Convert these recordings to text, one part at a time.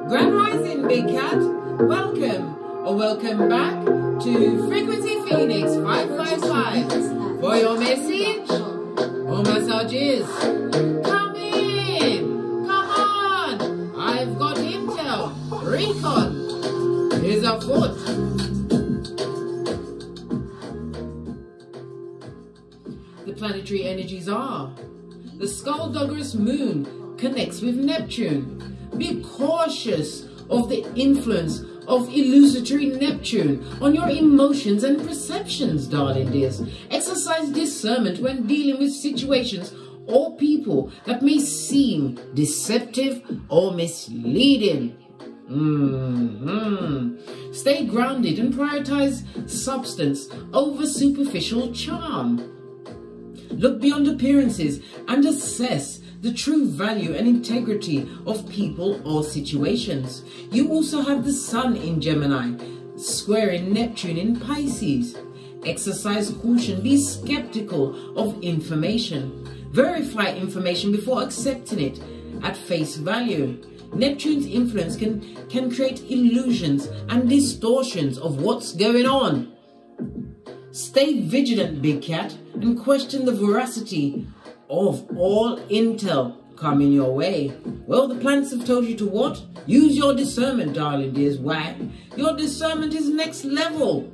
Grand Rising, Big Cat. Welcome or welcome back to Frequency Phoenix 555 for your message or messages. Come in. Come on. I've got intel. Recon is afoot. The planetary energies are: the skullduggerous moon connects with Neptune. Be cautious of the influence of illusory Neptune on your emotions and perceptions, darling dears. Exercise discernment when dealing with situations or people that may seem deceptive or misleading. Stay grounded and prioritize substance over superficial charm. Look beyond appearances and assess the true value and integrity of people or situations. You also have the Sun in Gemini, squaring Neptune in Pisces. Exercise caution. Be skeptical of information. Verify information before accepting it at face value. Neptune's influence can create illusions and distortions of what's going on. Stay vigilant, Big Cat, and question the veracity of all intel coming your way. Well, the planets have told you to what? Use your discernment, darling dears. Why? Your discernment is next level.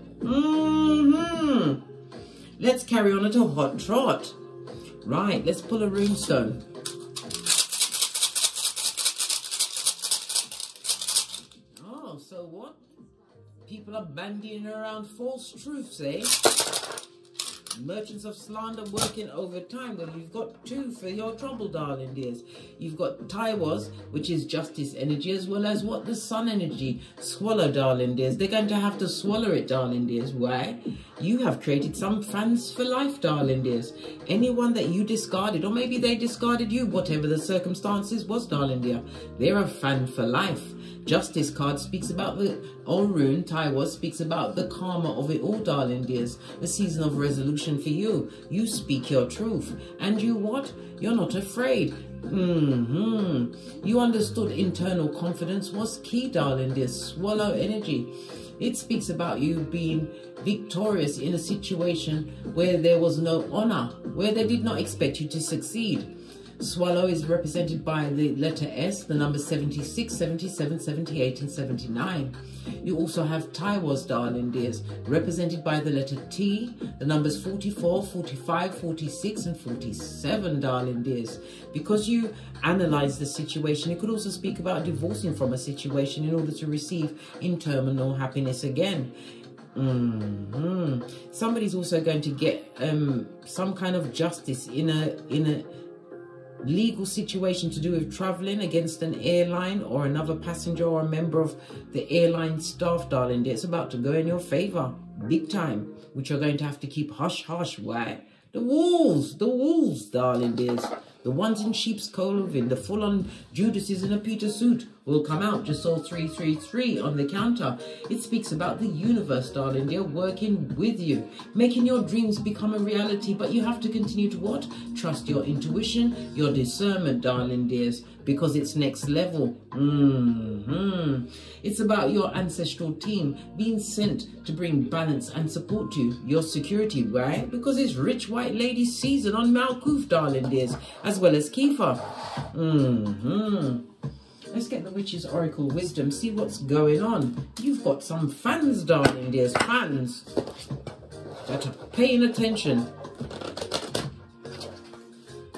Let's carry on at a hot trot. Right, let's pull a runestone. Oh, so what? People are bandying around false truths, eh? Merchants of slander working overtime. Well, you've got two for your trouble, darling dears. You've got Taiwas, which is justice energy, as well as what? The sun energy. Swallow, darling dears. They're going to have to swallow it, darling dears. Why? You have created some fans for life, darling dears. Anyone that you discarded, or maybe they discarded you, whatever the circumstances was, darling dear, they're a fan for life. Justice card speaks about the Orun. Taiwa speaks about the karma of it all, darling dears. The season of resolution for you. You speak your truth. And you what? You're not afraid. You understood internal confidence was key, darling dears. Swallow energy. It speaks about you being victorious in a situation where there was no honor, where they did not expect you to succeed. Swallow is represented by the letter S, the numbers 76, 77, 78, and 79. You also have Taiwas, darling dears, represented by the letter T, the numbers 44, 45, 46, and 47, darling dears. Because you analyze the situation, it could also speak about divorcing from a situation in order to receive internal happiness again. Somebody's also going to get some kind of justice in a legal situation to do with traveling against an airline or another passenger or a member of the airline staff, darling dear. It's about to go in your favor big time, which you're going to have to keep hush hush. Why? The wolves, darling dears, the ones in sheep's clothing, the full-on Judases in a Peter suit will come out. Just saw 333 on the counter. It speaks about the universe, darling dear, working with you, making your dreams become a reality. But you have to continue to what? Trust your intuition, your discernment, darling dears, because it's next level. It's about your ancestral team being sent to bring balance and support to your security, right? Because it's rich white lady season on Malkuth, darling dears, as well as Kiefer. Let's get the Witch's Oracle Wisdom, see what's going on. You've got some fans, darling dears, fans that are paying attention.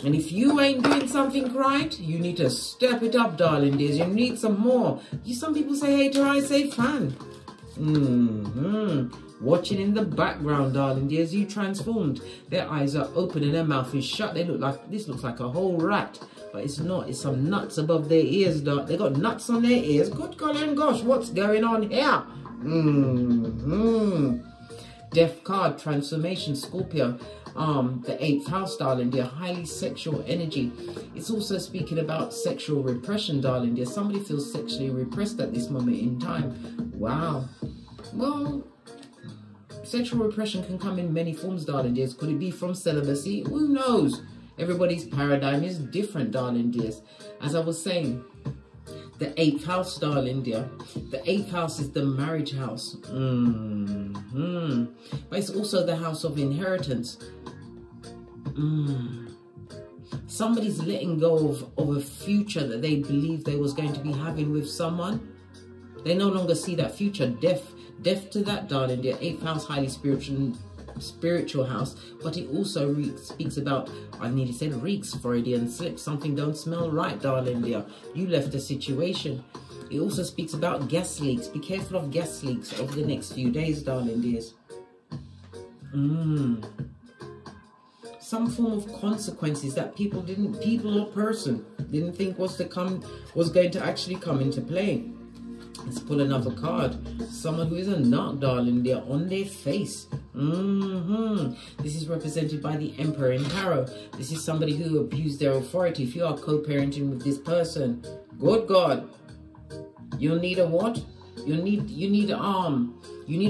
And if you ain't doing something right, you need to step it up, darling dears. You need some more. Some people say hater, I say fan. Watching in the background, darling dears, you transformed. Their eyes are open and their mouth is shut. They look like, this looks like a whole rat. But it's not. It's some nuts above their ears, darling. They got nuts on their ears. Good God and gosh, what's going on here? Death card, transformation, Scorpio. The 8th house, darling dear, highly sexual energy. It's also speaking about sexual repression, darling dear. Somebody feels sexually repressed at this moment in time. Wow. Well, sexual repression can come in many forms, darling dears. Could it be from celibacy? Who knows? Everybody's paradigm is different, darling dears. As I was saying, the 8th house, darling dear. The 8th house is the marriage house. But it's also the house of inheritance. Somebody's letting go of a future that they believed they was going to be having with someone. They no longer see that future. Deaf to that, darling dear. 8th house, highly spiritual house, but it also speaks about, I nearly said reeks, Freudian slip, something don't smell right, darling dear. You left a situation. It also speaks about gas leaks. Be careful of gas leaks over the next few days, darling dears. Some form of consequences that people or person didn't think was going to actually come into play. Let's pull another card. Someone who is a nut, darling, they're on their face. This is represented by the Emperor in Tarot. This is somebody who abused their authority. If you are co-parenting with this person, good God, you'll need a what? You need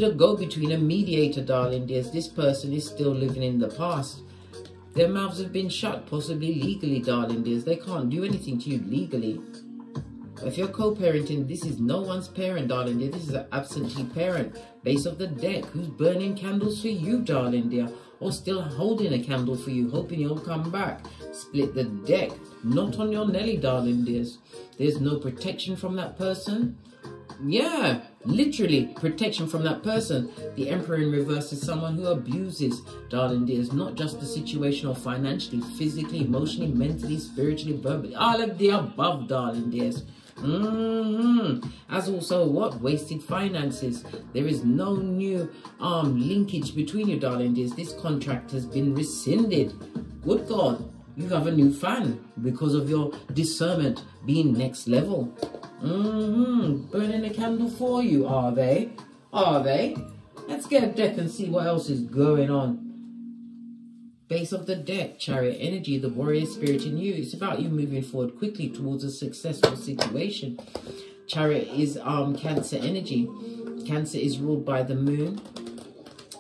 a go-between, a mediator, darling dears. This person is still living in the past. Their mouths have been shut, possibly legally, darling dears. They can't do anything to you legally. If you're co-parenting, this is no one's parent, darling dear. This is an absentee parent. Base of the deck, who's burning candles for you, darling dear. Or still holding a candle for you, hoping you'll come back. Split the deck. Not on your Nelly, darling dears. There's no protection from that person. Yeah, literally protection from that person. The Emperor in reverse is someone who abuses, darling dears. Not just the situation or financially, physically, emotionally, mentally, spiritually, verbally. All of the above, darling dears. As also what? Wasted finances. There is no new linkage between you, darling dears. This contract has been rescinded. Good God, you have a new fan because of your discernment being next level. Burning a candle for you, are they? Are they? Let's get a deck and see what else is going on. Base of the deck, Chariot energy, the warrior spirit in you. It's about you moving forward quickly towards a successful situation. Chariot is Cancer energy. Cancer is ruled by the moon.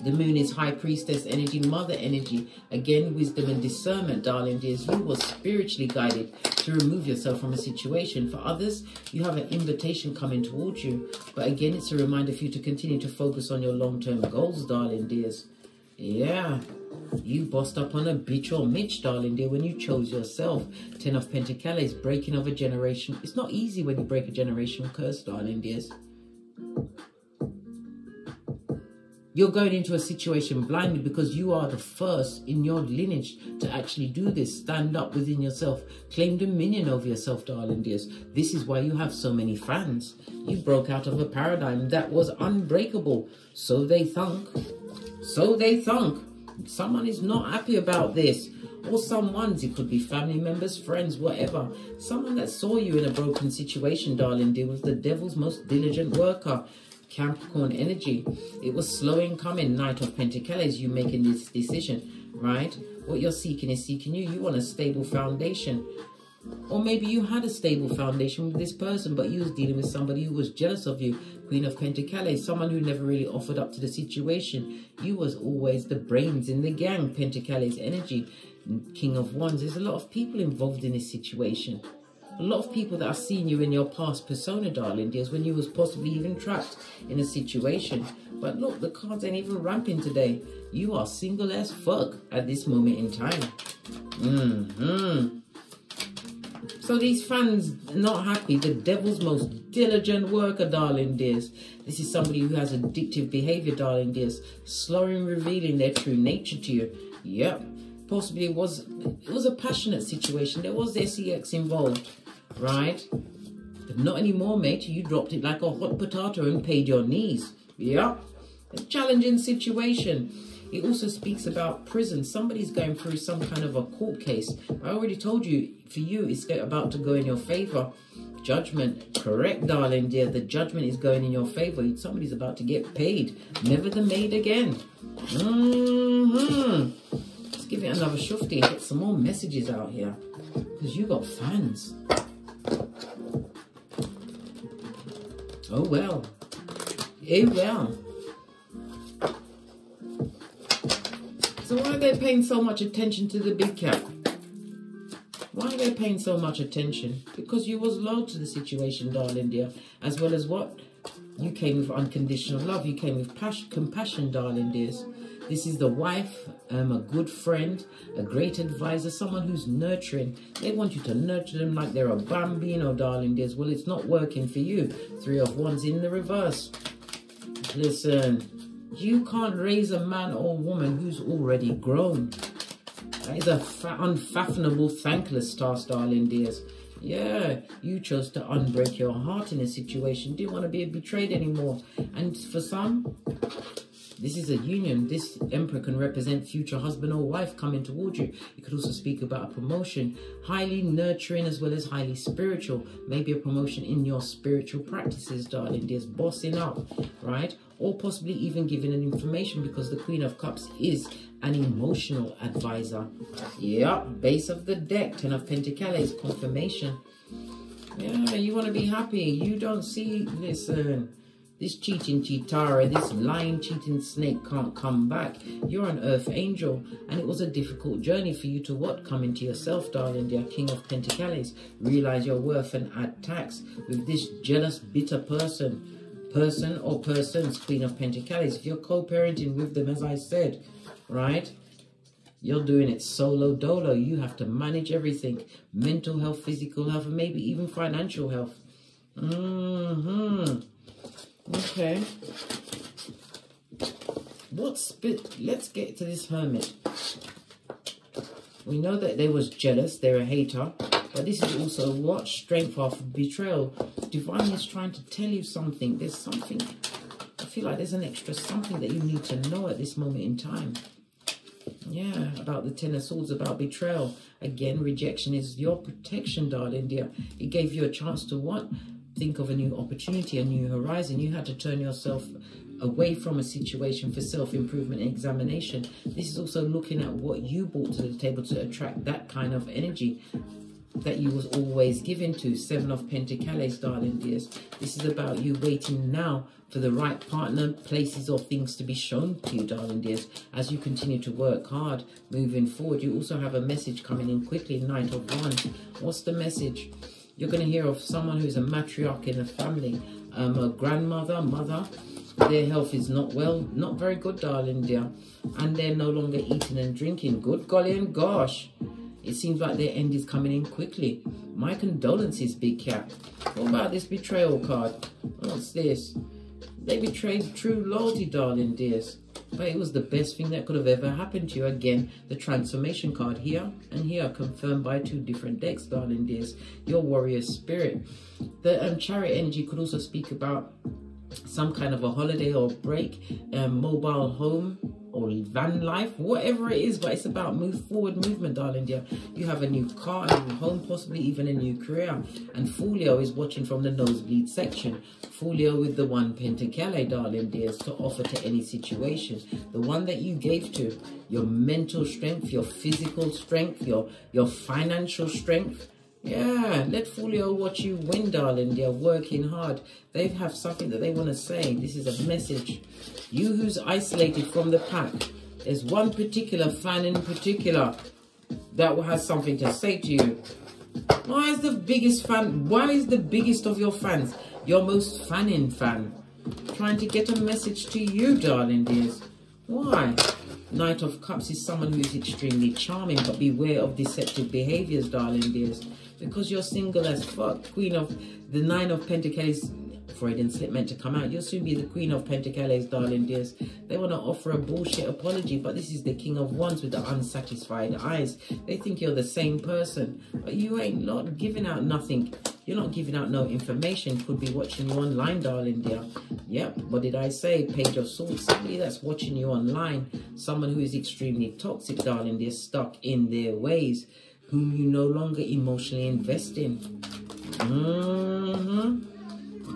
The moon is High Priestess energy, Mother energy. Again, wisdom and discernment, darling dears. You were spiritually guided to remove yourself from a situation. For others, you have an invitation coming towards you. But again, it's a reminder for you to continue to focus on your long-term goals, darling dears. Yeah. You bossed up on a bitch or Mitch, darling dear, when you chose yourself. 10 of Pentacles, breaking of a generation. It's not easy when you break a generational curse, darling dears. You're going into a situation blindly because you are the first in your lineage to actually do this. Stand up within yourself. Claim dominion over yourself, darling dears. This is why you have so many fans. You broke out of a paradigm that was unbreakable. So they thunk. So they thunk. Someone is not happy about this. Or someone's, it could be family members, friends, whatever. Someone that saw you in a broken situation, darling dear, was the devil's most diligent worker. Capricorn energy. It was slow in coming. Knight of Pentacles, you making this decision, right? What you're seeking is seeking you. You want a stable foundation. Or maybe you had a stable foundation with this person, but you was dealing with somebody who was jealous of you. Queen of Pentacles, someone who never really offered up to the situation. You was always the brains in the gang. Pentacles energy. King of Wands. There's a lot of people involved in this situation. A lot of people that are seeing you in your past persona, darling dears, when you was possibly even trapped in a situation. But look, the cards ain't even ramping today. You are single as fuck at this moment in time. So these fans not happy. The devil's most diligent worker, darling dears. This is somebody who has addictive behavior, darling dears. Slowly revealing their true nature to you. Yep. Possibly it was a passionate situation. There was sex involved, right? But not anymore, mate. You dropped it like a hot potato and paid your knees. Yeah, a challenging situation. It also speaks about prison. Somebody's going through some kind of a court case. I already told you, for you, it's about to go in your favor. Judgment, correct, darling dear. The judgment is going in your favor. Somebody's about to get paid. Never the maid again. Give it another shufti and get some more messages out here, because you got fans. Oh well. Oh well. So why are they paying so much attention to the big cat? Why are they paying so much attention? Because you was loyal to the situation, darling dear. As well as what? You came with unconditional love. You came with compassion, darling dears. This is the wife, a good friend, a great advisor, someone who's nurturing. They want you to nurture them like they're a bambino, darling dears. Well, it's not working for you. 3 of Wands in the reverse. Listen, you can't raise a man or woman who's already grown. That is a unfathomable, thankless task, darling dears. Yeah, you chose to unbreak your heart in a situation. Didn't want to be betrayed anymore. And for some, this is a union. This Emperor can represent future husband or wife coming towards you. You could also speak about a promotion. Highly nurturing as well as highly spiritual. Maybe a promotion in your spiritual practices, darling dears. Bossing up, right? Or possibly even giving an information, because the Queen of Cups is an emotional advisor. Yep, base of the deck, 10 of Pentacles, confirmation. Yeah, you want to be happy. You don't see, listen, this cheating Chitara, this lying cheating snake can't come back. You're an earth angel, and it was a difficult journey for you to what? Come into yourself, darling dear. King of Pentacles, realize your worth and add tax with this jealous, bitter person or persons, Queen of Pentacles. If you're co-parenting with them, as I said, right, you're doing it solo dolo. You have to manage everything: mental health, physical health, and maybe even financial health. Okay, let's get to this Hermit. We know that they was jealous, they're a hater, but this is also what? Strength after betrayal. Divine is trying to tell you something. There's something, I feel like there's an extra something that you need to know at this moment in time. Yeah, about the 10 of Swords, about betrayal. Again, rejection is your protection, darling dear. It gave you a chance to what? Think of a new opportunity, a new horizon. You had to turn yourself away from a situation for self-improvement and examination. This is also looking at what you brought to the table to attract that kind of energy that you was always given to. 7 of Pentacles, darling dears. This is about you waiting now for the right partner, places or things to be shown to you, darling dears, as you continue to work hard moving forward. You also have a message coming in quickly, Knight of Wands. What's the message? You're going to hear of someone who's a matriarch in a family, a grandmother, mother. Their health is not well, not very good, darling dear, and they're no longer eating and drinking. Good golly and gosh, it seems like their end is coming in quickly. My condolences, big cat. What about this betrayal card? What's this? They betrayed true loyalty, darling dears, but it was the best thing that could have ever happened to you. Again, the transformation card here and here, confirmed by 2 different decks, darling dears. Your warrior spirit. The Chariot energy could also speak about some kind of a holiday or break, mobile home or van life, whatever it is, but it's about movement, darling dear. You have a new car, a new home, possibly even a new career. And Folio is watching from the nosebleed section. Folio with the 1 Pentacle, darling dears, to offer to any situation. The one that you gave to, your mental strength, your physical strength, your financial strength. Yeah, let Folio watch you win, darling. They're working hard. They have something that they want to say. This is a message. You who's isolated from the pack, there's one particular fan in particular that has something to say to you. Why is the biggest fan? Why is the biggest of your fans your most fanning fan? Trying to get a message to you, darling dears. Why? Knight of Cups is someone who is extremely charming, but beware of deceptive behaviors, darling dears, because you're single as fuck. Queen of the 9 of Pentacles, Freudian slip meant to come out. You'll soon be the Queen of Pentacles, darling dears. They want to offer a bullshit apology, but this is the King of Wands with the unsatisfied eyes. They think you're the same person, but you ain't not giving out nothing. You're not giving out no information. Could be watching you online, darling dear. Yep, what did I say? Page of Swords. Somebody that's watching you online. Someone who is extremely toxic, darling dear, stuck in their ways, whom you no longer emotionally invest in.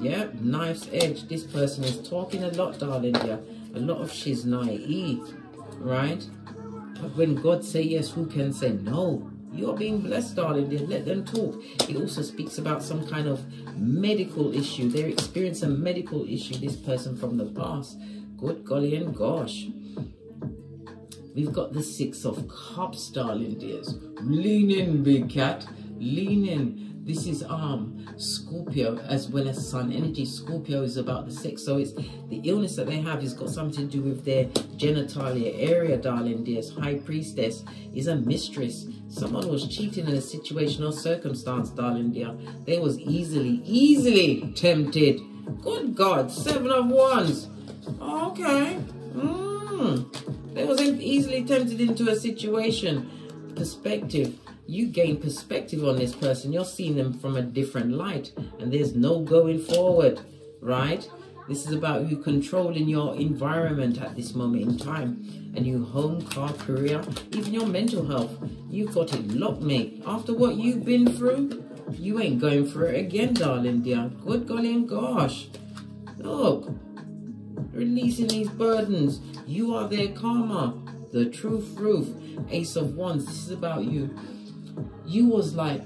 Yep, knife's edge. This person is talking a lot, darling dear. A lot of shiznai, right? But when God say yes, who can say no? You're being blessed, darling dear. Let them talk. It also speaks about some kind of medical issue. They're experiencing a medical issue, this person from the past. Good golly and gosh. We've got the 6 of Cups, darling dears. Lean in, big cat. leaning. This is Scorpio as well as Sun energy. Scorpio is about the sex, so it's the illness that they have has got something to do with their genitalia area, darling dears. High Priestess is a mistress. Someone was cheating in a situation or circumstance, darling dear. They was easily tempted. Good God, 7 of Wands. Okay. They was easily tempted into a situation. Perspective. You gain perspective on this person. You're seeing them from a different light, and there's no going forward, right? This is about you controlling your environment at this moment in time, and you home, car, career, even your mental health. You've got it locked, mate. After what you've been through, you ain't going through it again, darling dear. Good golly and gosh. Look, releasing these burdens. You are their karma. The truth roof. Ace of Wands. This is about you. You was like,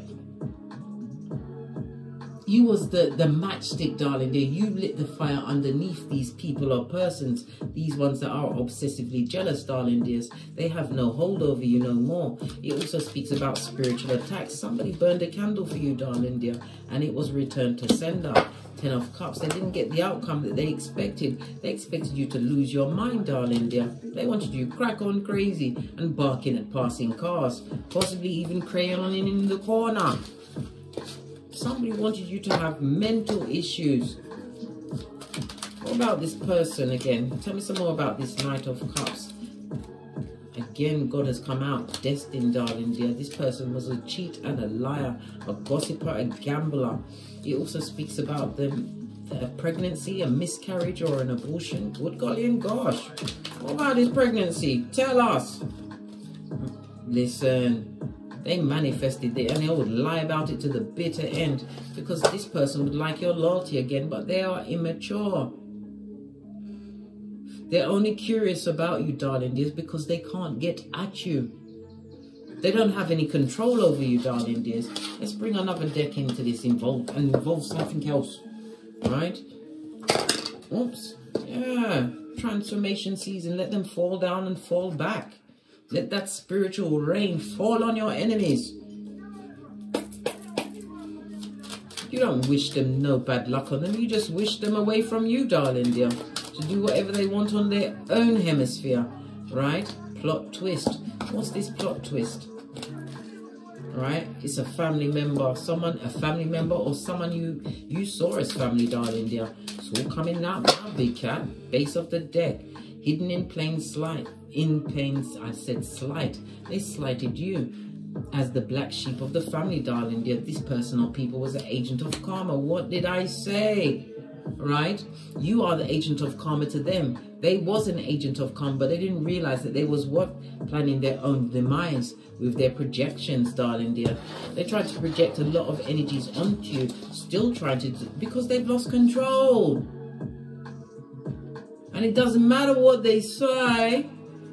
you was the matchstick, darling dear. You lit the fire underneath these people or persons. These ones that are obsessively jealous, darling dears. They have no hold over you no more. It also speaks about spiritual attacks. Somebody burned a candle for you, darling dear, and it was returned to sender. 10 of Cups. They didn't get the outcome that they expected. They expected you to lose your mind, darling dear. They wanted you crack on crazy and barking at passing cars. Possibly even crayoning in the corner. Somebody wanted you to have mental issues. What about this person again? Tell me some more about this Knight of Cups. Again, God has come out. Destined, darling dear. This person was a cheat and a liar. A gossiper, a gambler. It also speaks about a pregnancy, a miscarriage, or an abortion. Good golly and gosh. What about his pregnancy? Tell us. Listen, they manifested it and they would lie about it to the bitter end, because this person would like your loyalty again, but they are immature. They're only curious about you, darling dears, because they can't get at you. They don't have any control over you, darling dears. Let's bring another deck into this involve something else, right? Oops. Yeah. Transformation season. Let them fall down and fall back. Let that spiritual rain fall on your enemies. You don't wish them no bad luck on them. You just wish them away from you, darling dear, to do whatever they want on their own hemisphere, right? Plot twist. What's this plot twist? Right? It's a family member, a family member or someone you saw as family, darling dear. It's all coming out now, big cat. Base of the deck. Hidden in plain sight. I said slight. They slighted you as the black sheep of the family, darling dear. This person or people was an agent of karma. What did I say? Right? You are the agent of karma to them. They was an agent of karma, but they didn't realize that they was planning their own demise with their projections, darling dear. They tried to project a lot of energies onto you, still trying to, because they've lost control. And it doesn't matter what they say,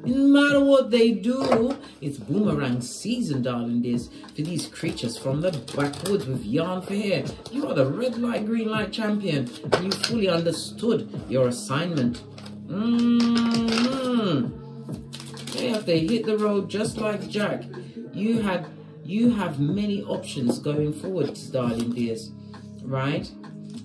it doesn't matter what they do. It's boomerang season, darling dears, for these creatures from the backwoods with yarn for hair. You are the red light, green light champion, and you fully understood your assignment. They have to hit the road just like Jack. You have many options going forward, darling dears, right?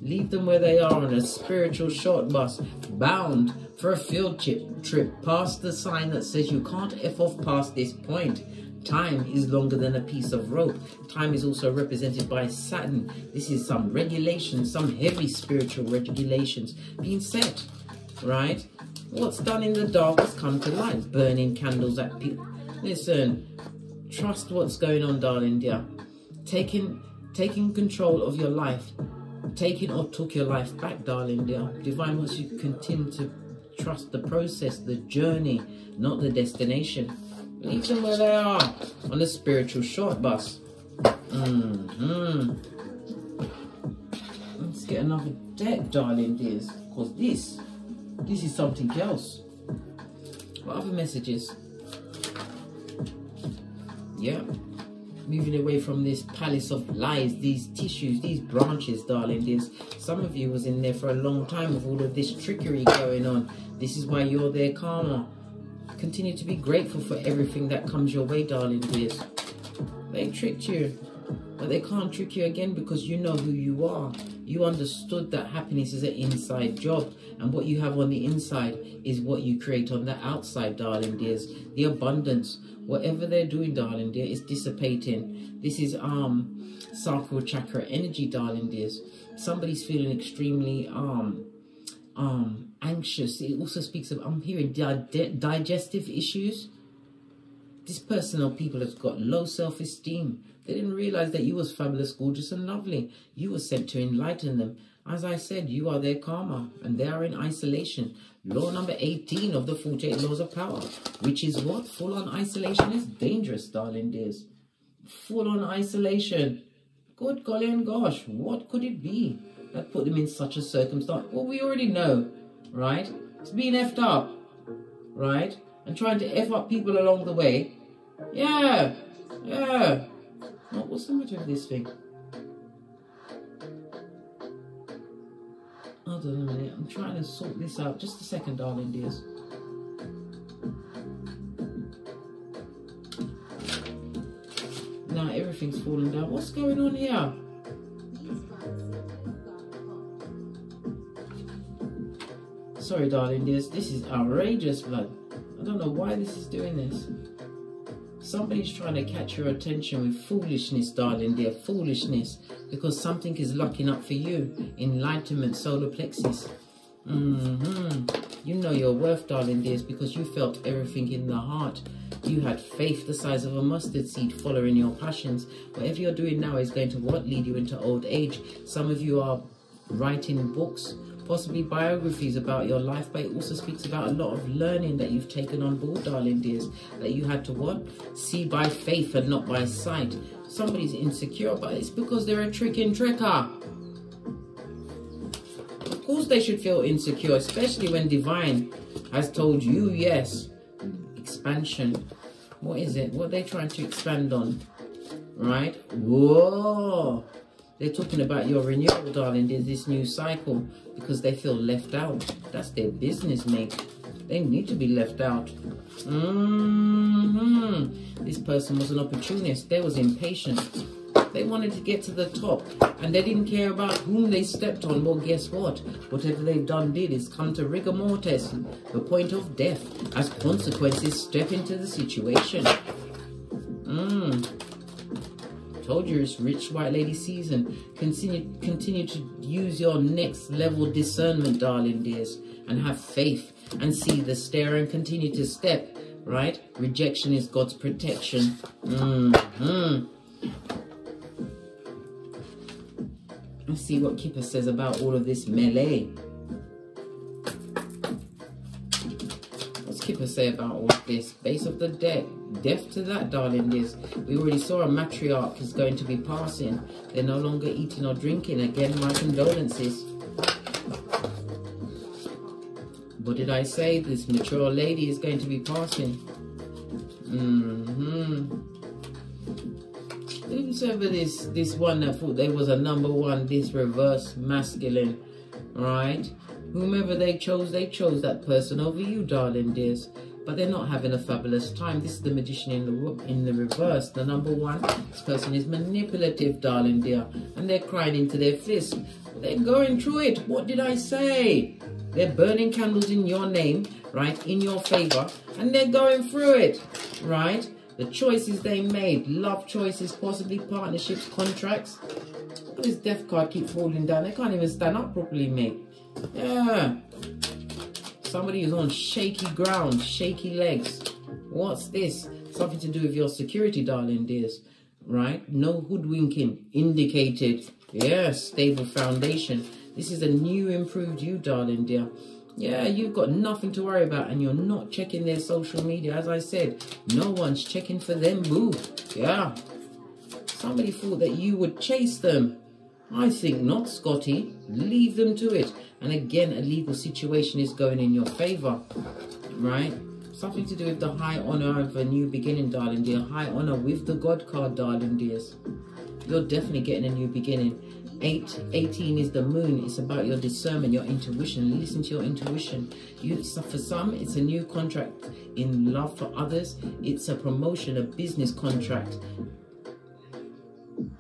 Leave them where they are on a spiritual short bus, bound for a field trip past the sign that says you can't F off past this point. Time is longer than a piece of rope. Time is also represented by Saturn. This is some regulations, some heavy spiritual regulations being set, right? What's done in the dark has come to light. Burning candles at people. Listen, trust what's going on, darling dear. Taking control of your life. Taking or took your life back, darling dear. Divine wants you to continue to trust the process, the journey, not the destination. Leave them where they are on the spiritual short bus. Let's get another deck, darling dears, because this is something else. What other messages? Yeah. Moving away from this palace of lies, these tissues, these branches, darling dears. Some of you was in there for a long time with all of this trickery going on. This is why you're their karma. Continue to be grateful for everything that comes your way, darling dears. They tricked you. But they can't trick you again because you know who you are. You understood that happiness is an inside job, and what you have on the inside is what you create on the outside, darling dears. The abundance, whatever they're doing, darling dear, is dissipating. This is sacral chakra energy, darling dears. Somebody's feeling extremely anxious. It also speaks of, I'm hearing digestive issues. This person or people has got low self-esteem. They didn't realize that you was fabulous, gorgeous, and lovely. You were sent to enlighten them. As I said, you are their karma, and they are in isolation. Law number 18 of the 48 laws of power, which is what? Full-on isolation is dangerous, darling dears. Full-on isolation. Good golly and gosh, what could it be that put them in such a circumstance? Well, we already know, right? It's being effed up, right? And trying to F up people along the way. Yeah, yeah. What's the matter with this thing? Hold on a minute. I'm trying to sort this out. Just a second, darling dears. Now everything's falling down. What's going on here? Sorry, darling dears. This is outrageous, blood. I don't know why this is doing this. Somebody's trying to catch your attention with foolishness, darling dear, foolishness, because something is locking up for you. Enlightenment, solar plexus. You know your worth, darling dears, because you felt everything in the heart. You had faith the size of a mustard seed following your passions. Whatever you're doing now is going to what? Lead you into old age. Some of you are writing books, possibly biographies about your life, but it also speaks about a lot of learning that you've taken on board, darling dears, that you had to what? See by faith and not by sight. Somebody's insecure, but it's because they're a tricker. Of course they should feel insecure, especially when divine has told you yes. Expansion. What is it? What are they trying to expand on? Right? Whoa! They're talking about your renewal, darling. There's this new cycle because they feel left out. That's their business, mate. They need to be left out. This person was an opportunist. They was impatient. They wanted to get to the top and they didn't care about whom they stepped on. Well, guess what? Whatever they've done is come to rigor mortis, the point of death. As consequences, step into the situation. Told you it's rich white lady season. Continue to use your next level discernment, darling dears, and have faith and see the stair and continue to step, right? Rejection is God's protection. Let's see what Kipper says about all of this melee. What's Kipper say about all of this? Base of the deck. Deaf to that, darling dears. We already saw a matriarch is going to be passing. They're no longer eating or drinking. Again, my condolences. What did I say? This mature lady is going to be passing. Whoever this one that thought they was a number one, this reverse masculine, right? Whomever they chose that person over you, darling dears. But they're not having a fabulous time. This is the magician in the reverse. The number one, this person is manipulative, darling dear. And they're crying into their fist. They're going through it. What did I say? They're burning candles in your name, right? In your favor. And they're going through it, right? The choices they made. Love choices, possibly partnerships, contracts. This death card keeps falling down. They can't even stand up properly, mate. Yeah. Somebody is on shaky ground, shaky legs. What's this? Something to do with your security, darling dears. Right? No hoodwinking indicated. Yes, stable foundation. This is a new, improved you, darling dear. Yeah, you've got nothing to worry about and you're not checking their social media. As I said, no one's checking for them, boo. Yeah. Somebody thought that you would chase them. I think not, Scotty. Leave them to it. And again, a legal situation is going in your favor, right? Something to do with the high honor of a new beginning, darling dear. High honor with the God card, darling dears. You're definitely getting a new beginning. 18 is the moon. It's about your discernment, your intuition. Listen to your intuition. For some, it's a new contract in love. For others, it's a promotion, a business contract.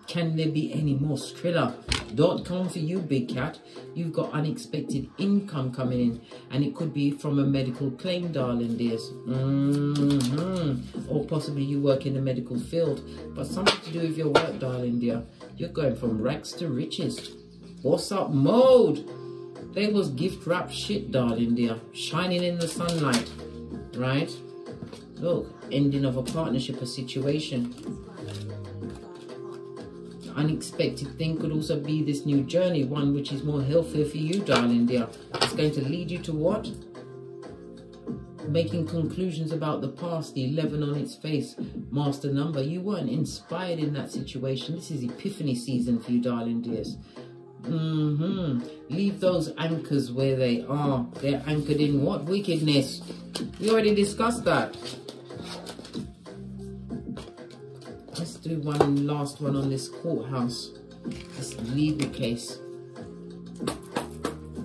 Can there be any more? Skrilla. Don't come for you, big cat. You've got unexpected income coming in. And it could be from a medical claim, darling dears. Or possibly you work in the medical field. But something to do with your work, darling dear. You're going from rags to riches. What's up mode? There was gift wrap shit, darling dear. Shining in the sunlight. Right? Look, ending of a partnership, a situation. Unexpected thing could also be this new journey, one which is more healthier for you, darling dear. It's going to lead you to what? Making conclusions about the past, the 11 on its face, master number. You weren't inspired in that situation. This is epiphany season for you, darling dears. Leave those anchors where they are. They're anchored in what? Wickedness. We already discussed that. Let's do one last one on this courthouse, this legal case.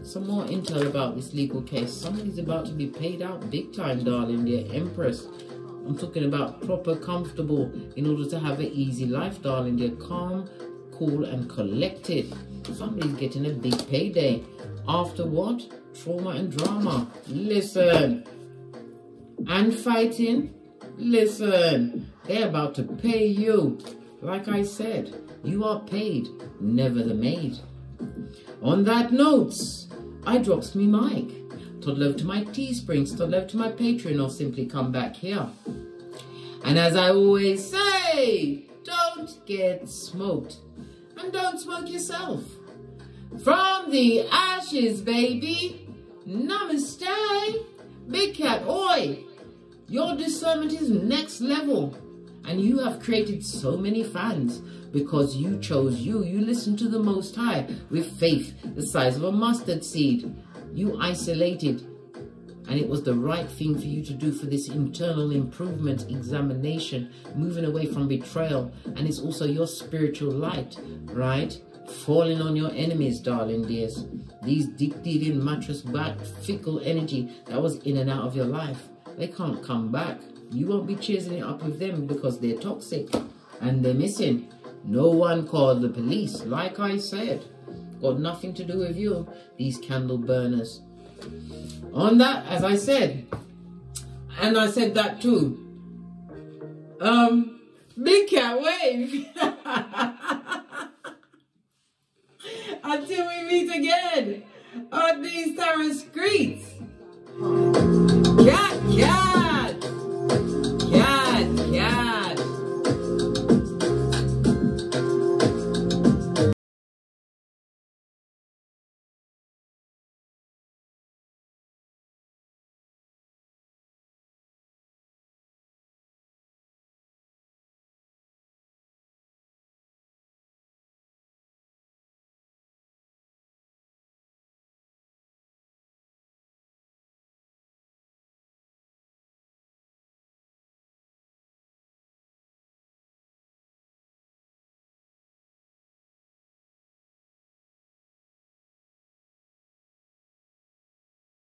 Some more intel about this legal case. Somebody's about to be paid out big time, darling dear. Empress. I'm talking about proper, comfortable, in order to have an easy life, darling dear. Calm, cool, and collected. Somebody's getting a big payday. After what? Trauma and drama. Listen. And fighting. Listen. They're about to pay you. Like I said, you are paid, never the maid. On that note, I drops me mic. Todd love to my Teesprings, Todd love to my Patreon, or simply come back here. And as I always say, don't get smoked. And don't smoke yourself. From the ashes, baby. Namaste. Big cat, oi. Your discernment is next level. And you have created so many fans because you chose you. You listened to the Most High with faith the size of a mustard seed. You isolated. And it was the right thing for you to do for this internal improvement examination, moving away from betrayal. And it's also your spiritual light, right? Falling on your enemies, darling dears. These dick-dealing, mattress-back, fickle energy that was in and out of your life. They can't come back. You won't be cheering it up with them because they're toxic and they're missing. No one called the police, like I said. Got nothing to do with you, these candle burners. On that, as I said, and I said that too. Big cat wave. Until we meet again on these tarot streets.